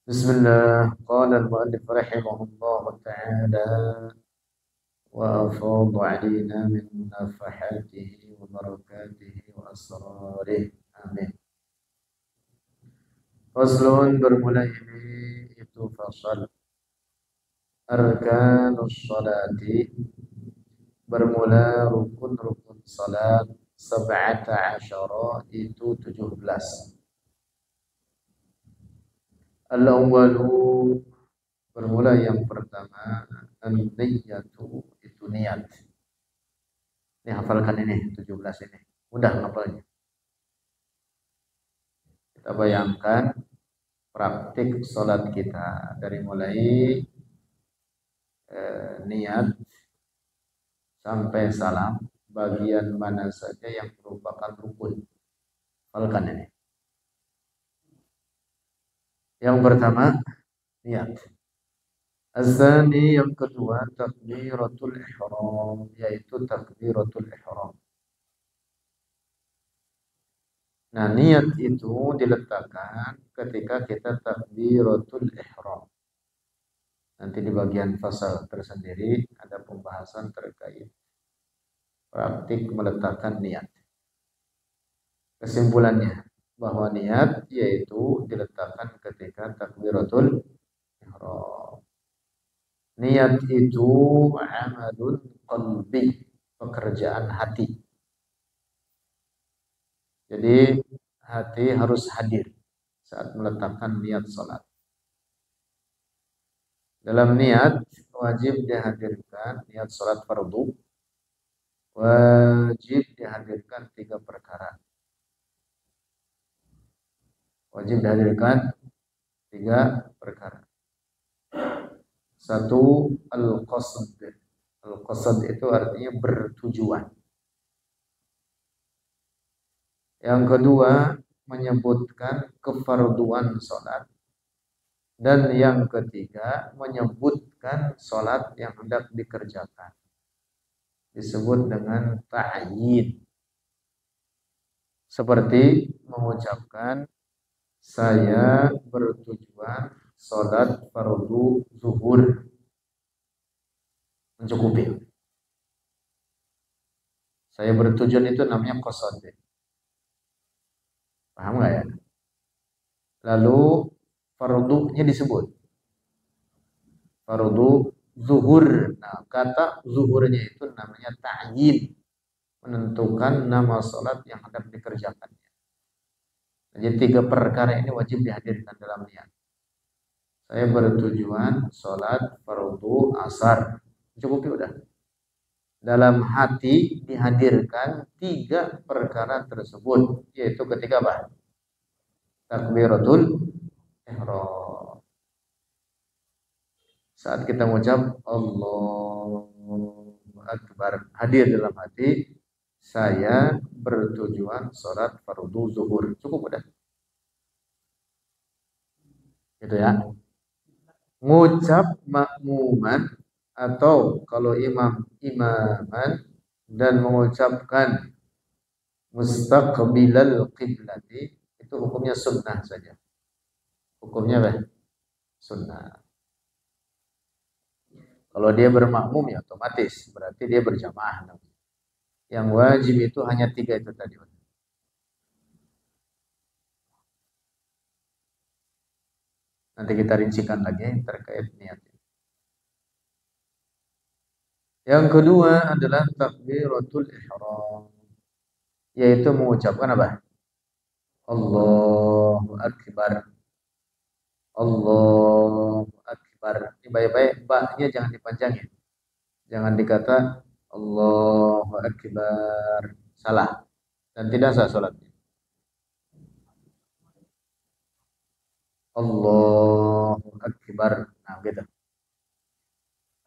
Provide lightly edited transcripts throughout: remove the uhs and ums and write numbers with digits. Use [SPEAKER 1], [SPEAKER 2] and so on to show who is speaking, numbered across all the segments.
[SPEAKER 1] بسم الله. قال المؤلف رحمه الله تعالى: وأفاض علينا من نفحاته وبركاته وأسراره. Amin. Faslun, bermula ini itu fasal arkanus salati, bermula rukun-rukun salat sab'ata asyara, itu 17. Al-awwalu, bermula yang pertama, an-niyyatu, itu niat. Ini hafalkan ini 17 ini. Mudah hafalnya. Kita bayangkan praktik sholat kita dari mulai niat sampai salam, bagian mana saja yang merupakan rukun. Hafalkan ini. Yang pertama, niat. Az-zani, yang kedua, takbiratul ihram, yaitu takbiratul ihram. Nah, niat itu diletakkan ketika kita takbiratul ihram. Nanti di bagian fasal tersendiri ada pembahasan terkait praktik meletakkan niat. Kesimpulannya bahwa niat yaitu diletakkan ketika takbiratul ihram. Niat itu amalun qalbi, pekerjaan hati. Jadi hati harus hadir saat meletakkan niat salat. Dalam niat wajib dihadirkan niat salat fardu. Wajib dihadirkan 3 perkara. Wajib dihadirkan 3 perkara. 1, al-qasd. Al-qasd itu artinya bertujuan. Yang kedua, menyebutkan kefarduan sholat. Dan yang ketiga, menyebutkan sholat yang hendak dikerjakan. Disebut dengan ta'yin. Seperti mengucapkan, saya bertujuan sholat fardu zuhur. Mencukupi. Saya bertujuan itu namanya qasad. Paham nggak ya? Lalu fardunya disebut fardu zuhur. Nah, kata zuhurnya itu namanya ta'yin, menentukan nama sholat yang hendak dikerjakan. Jadi 3 perkara ini wajib dihadirkan dalam niat. Saya bertujuan sholat fardu asar. Cukup udah. Dalam hati dihadirkan 3 perkara tersebut, yaitu ketika apa? Takbiratul ihram. Saat kita mengucap Allahu Akbar, hadir dalam hati, saya bertujuan sholat fardu zuhur. Cukup udah. Gitu ya. Ngucap makmuman, atau kalau imaman dan mengucapkan mustaqbilal qiblati, itu hukumnya sunnah saja. Hukumnya apa? Sunnah. Kalau dia bermakmum ya otomatis berarti dia berjamaah. Yang wajib itu hanya 3 itu tadi. Nanti kita rincikan lagi terkait niat. Yang kedua adalah takbiratul ihram, yaitu mengucapkan apa? Allahu Akbar. Allahu Akbar. Ini baik-baik, ba-nya jangan dipanjangin. Jangan dikata Allahu Akbar. Salah. Dan tidak sah salatnya. Allahu Akbar. Nah, gitu.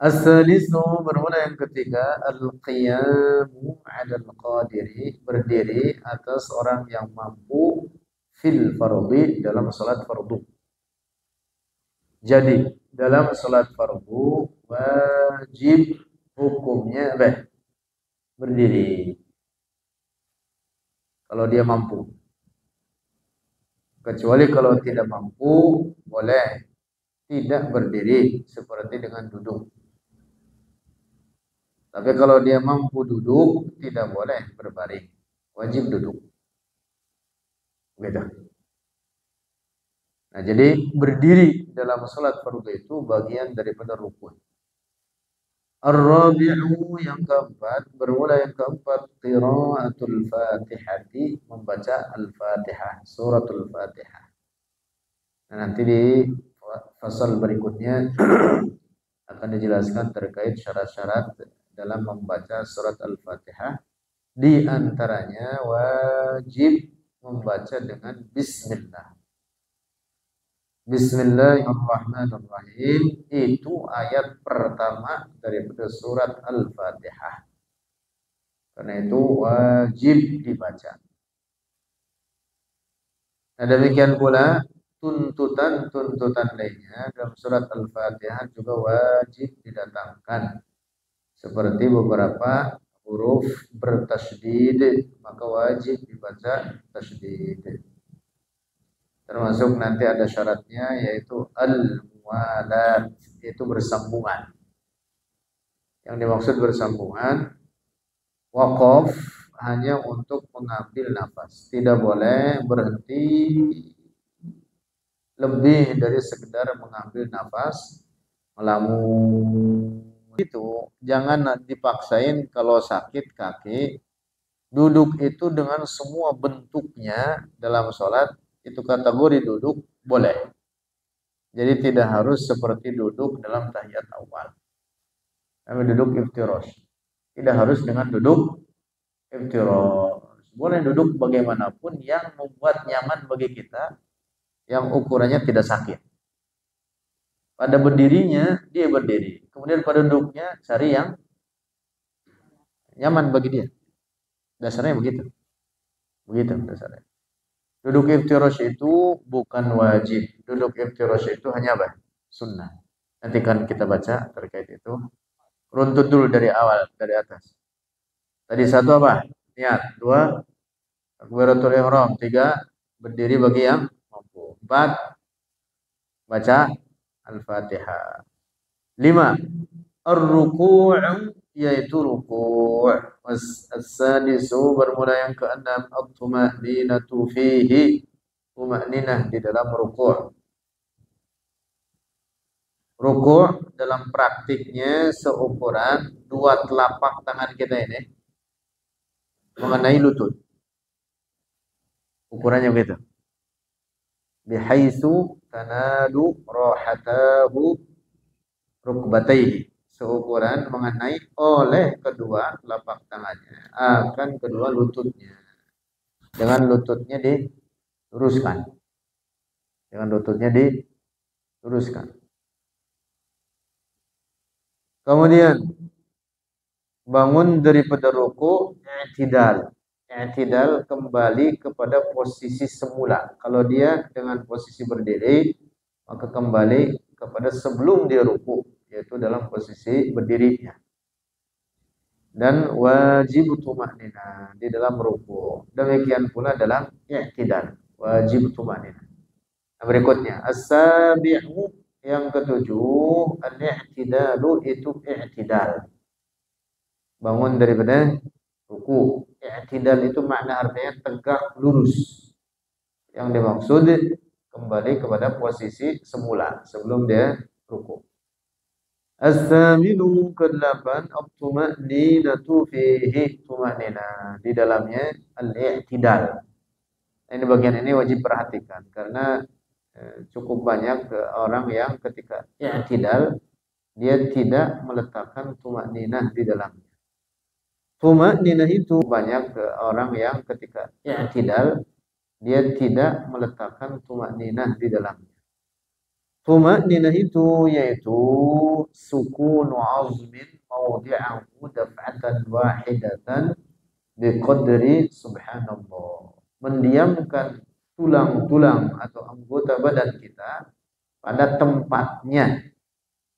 [SPEAKER 1] As-salisu, bermula yang ketiga, al-qiyamu 'alal qadiri, berdiri atas orang yang mampu fil fardhi, dalam salat fardu. Jadi dalam salat fardu wajib hukumnya apa? Berdiri. Kalau dia mampu. Kecuali kalau tidak mampu boleh tidak berdiri seperti dengan duduk. Tapi kalau dia mampu duduk, tidak boleh berbaring. Wajib duduk. Beda. Nah, jadi berdiri dalam salat fardu itu bagian daripada rukun. Ar-rabi'u yang keempat, bermula yang keempat, qiraatul Fatihati, membaca Al-Fatihah, suratul Fatihah. Nah, nanti di fasal berikutnya akan dijelaskan terkait syarat-syarat dalam membaca surat Al-Fatihah. Di antaranya wajib membaca dengan bismillah. Bismillahirrahmanirrahim itu ayat pertama daripada surat Al-Fatihah. Karena itu wajib dibaca. Nah, demikian pula tuntutan lainnya dalam surat Al-Fatihah juga wajib didatangkan. Seperti beberapa huruf bertasydid, maka wajib dibaca tasydid. Termasuk nanti ada syaratnya yaitu al-muwalat, yaitu bersambungan. Yang dimaksud bersambungan, waqaf hanya untuk mengambil nafas, tidak boleh berhenti lebih dari sekedar mengambil nafas, melamun. Itu jangan dipaksain kalau sakit kaki. Duduk itu dengan semua bentuknya dalam sholat itu kategori duduk boleh. Jadi tidak harus seperti duduk dalam tahiyat awal. Kami duduk iftirash. Tidak harus dengan duduk iftirash. Boleh duduk bagaimanapun yang membuat nyaman bagi kita, yang ukurannya tidak sakit. Pada berdirinya dia berdiri. Kemudian pada duduknya cari yang nyaman bagi dia. Dasarnya begitu. Begitu dasarnya. Duduk iftirash itu bukan wajib. Duduk iftirash itu hanya apa? Sunnah. Nanti kan kita baca terkait itu. Runtut dulu dari awal, dari atas. Tadi satu apa? Niat. Dua, takbiratul ihram. Tiga, berdiri bagi yang mampu. Empat, baca Al-Fatihah. Lima, ar-ruku' yaitu ruku'. As-sadisu bermula yang keenam, at-tuma'ninatu fihi, tuma'ninah di dalam ruku'. Ruku' dalam praktiknya seukuran dua telapak tangan kita ini mengenai lutut. Ukurannya begitu. Bihaitsu tanadu rahatahu rukbatayhi, seukuran mengenai oleh kedua telapak tangannya akan kedua lututnya. Dengan lututnya diluruskan. Dengan lututnya diluruskan. Kemudian bangun daripada ruku, i'tidal. I'tidal kembali kepada posisi semula. Kalau dia dengan posisi berdiri, maka kembali kepada sebelum dia ruku, yaitu dalam posisi berdirinya. Dan wajib tuma'ninah di dalam ruku. Demikian pula dalam i'tidal, wajib tuma'ninah. Nah, berikutnya as-sabi'u yang ketujuh, al-i'tidalu itu i'tidal. Bangun daripada ruku. I'tidal itu makna artinya tegak lurus. Yang dimaksud kembali kepada posisi semula sebelum dia ruku. As-saminu ke-8 at-tuma'ninatu fihi, tuma'ninah di dalamnya al-i'tidal. Ini bagian ini wajib perhatikan karena cukup banyak orang yang ketika i'tidal dia tidak meletakkan tuma'ninah di dalamnya. Tuma'ninah itu banyak orang yang ketika i'tidal dia tidak meletakkan tuma'ninah di dalamnya. Tuma'ninah itu yaitu sukunu azmin mawdi'ahu daf'atan wahidatan biqadri subhanallah. Mendiamkan tulang-tulang atau anggota badan kita pada tempatnya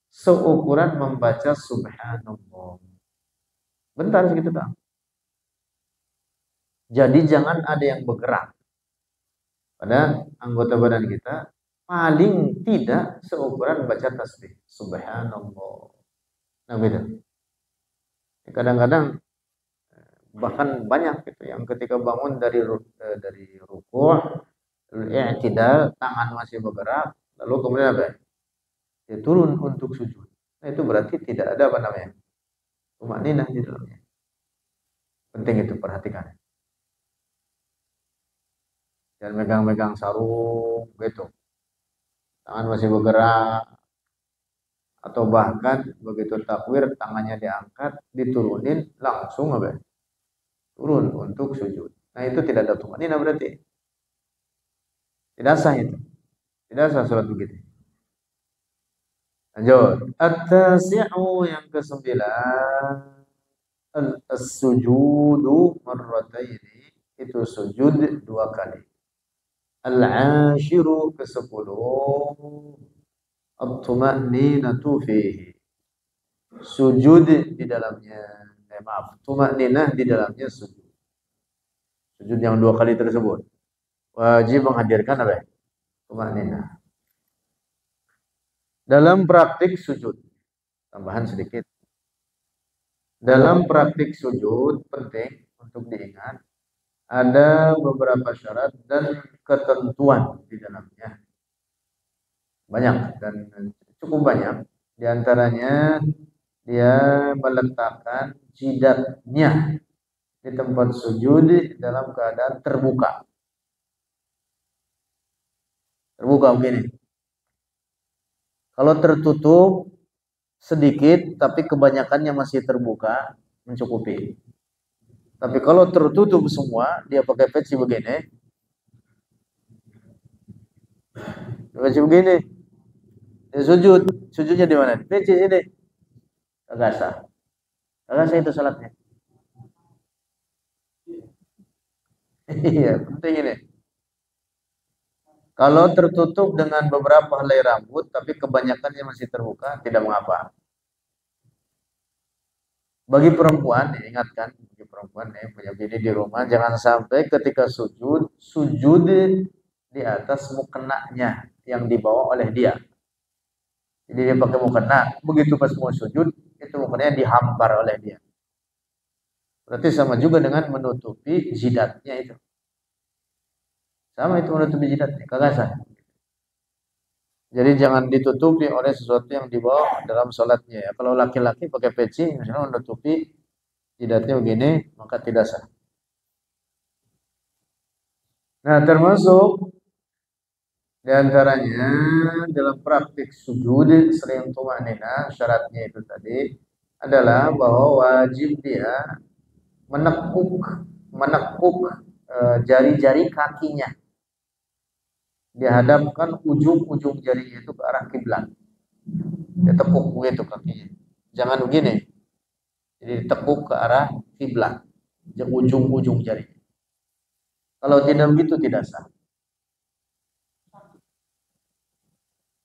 [SPEAKER 1] seukuran membaca subhanallah. Bentar segitu tak. Jadi jangan ada yang bergerak pada anggota badan kita paling tidak seukuran baca tasbih. Subhanallah. Nah, gitu. Kadang-kadang bahkan banyak gitu yang ketika bangun dari ruku', i'tidal, tangan masih bergerak, lalu kemudian apa? Dia turun untuk sujud. Nah, itu berarti tidak ada apa namanya? Tumaninah di dalamnya. Penting itu perhatikan. Jangan megang-megang sarung gitu. Tangan masih bergerak, atau bahkan begitu takwir tangannya diangkat, diturunin langsung apa? Turun untuk sujud. Nah, itu tidak ada tumaninah berarti. Tidak sah itu. Tidak sah salat begitu. Lanjut. At-tasi'u yang kesembilan, as-sujudu marrataini, itu sujud dua kali. Al-ashiru ke-10, at-tuma'ninatu fihi, sujud di dalamnya. Maaf, tuma'ninah di dalamnya sujud. Sujud yang dua kali tersebut wajib menghadirkan apa? Tuma'ninah. Dalam praktik sujud, tambahan sedikit. Dalam praktik sujud penting untuk diingat, ada beberapa syarat dan ketentuan di dalamnya. Banyak dan cukup banyak. Di antaranya dia meletakkan jidatnya di tempat sujud dalam keadaan terbuka. Terbuka begini. Kalau tertutup sedikit tapi kebanyakannya masih terbuka, mencukupi. Tapi kalau tertutup semua, dia pakai peci begini. Peci begini. Dia sujud. Sujudnya di mana? Peci sini. Kagak sah. Kagak sah itu salatnya. Iya, penting ini. Kalau tertutup dengan beberapa helai rambut, tapi kebanyakannya masih terbuka, tidak mengapa. Bagi perempuan, diingatkan, bagi perempuan yang punya bini di rumah, jangan sampai ketika sujud, sujud di atas mukenanya yang dibawa oleh dia. Jadi dia pakai mukena, begitu pas mau sujud, itu mukenanya dihampar oleh dia. Berarti sama juga dengan menutupi jidatnya itu. Sama itu menutupi jidatnya, kagak sah. Jadi jangan ditutupi oleh sesuatu yang dibawa dalam sholatnya ya. Kalau laki-laki pakai peci, misalnya menutupi jidatnya begini, maka tidak sah. Nah, termasuk di antaranya dalam praktik sujud sering tumanina, syaratnya itu tadi adalah bahwa wajib dia menekuk menekuk jari-jari kakinya, dihadapkan ujung-ujung jarinya itu ke arah kiblat. Dia tepuk begitu kakinya. Jangan begini. Jadi ditekuk ke arah kiblat, ujung-ujung jari. Kalau tidak begitu tidak sah.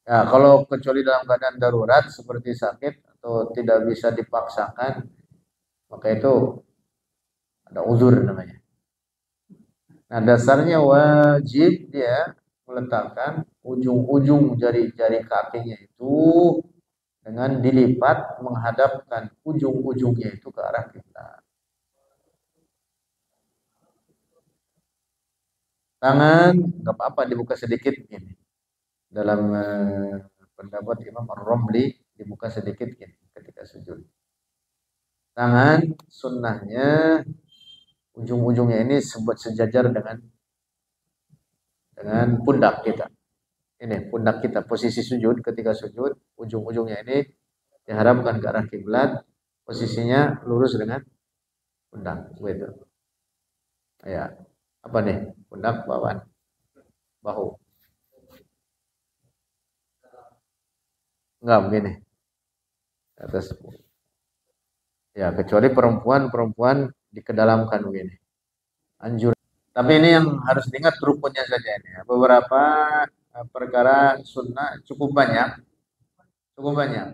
[SPEAKER 1] Ya, kalau kecuali dalam keadaan darurat seperti sakit atau tidak bisa dipaksakan, maka itu ada uzur namanya. Nah, dasarnya wajib dia meletakkan ujung-ujung jari-jari kakinya itu dengan dilipat menghadapkan ujung-ujungnya itu ke arah kiblat. Tangan nggak apa-apa dibuka sedikit gini. Dalam pendapat Imam Ar-Romli dibuka sedikit gini ketika sujud. Tangan sunnahnya ujung-ujungnya ini sejajar dengan pundak kita. Ini pundak kita posisi sujud, ketika sujud ujung-ujungnya ini diharapkan ke arah kiblat, posisinya lurus dengan pundak gitu. Ya. Apa nih? Pundak bawaan. Bahu. Enggak begini. Atas. Ya, kecuali perempuan dikedalamkan begini. Anjur. Tapi ini yang harus diingat rukunnya saja ini. Beberapa perkara sunnah cukup banyak. Cukup banyak.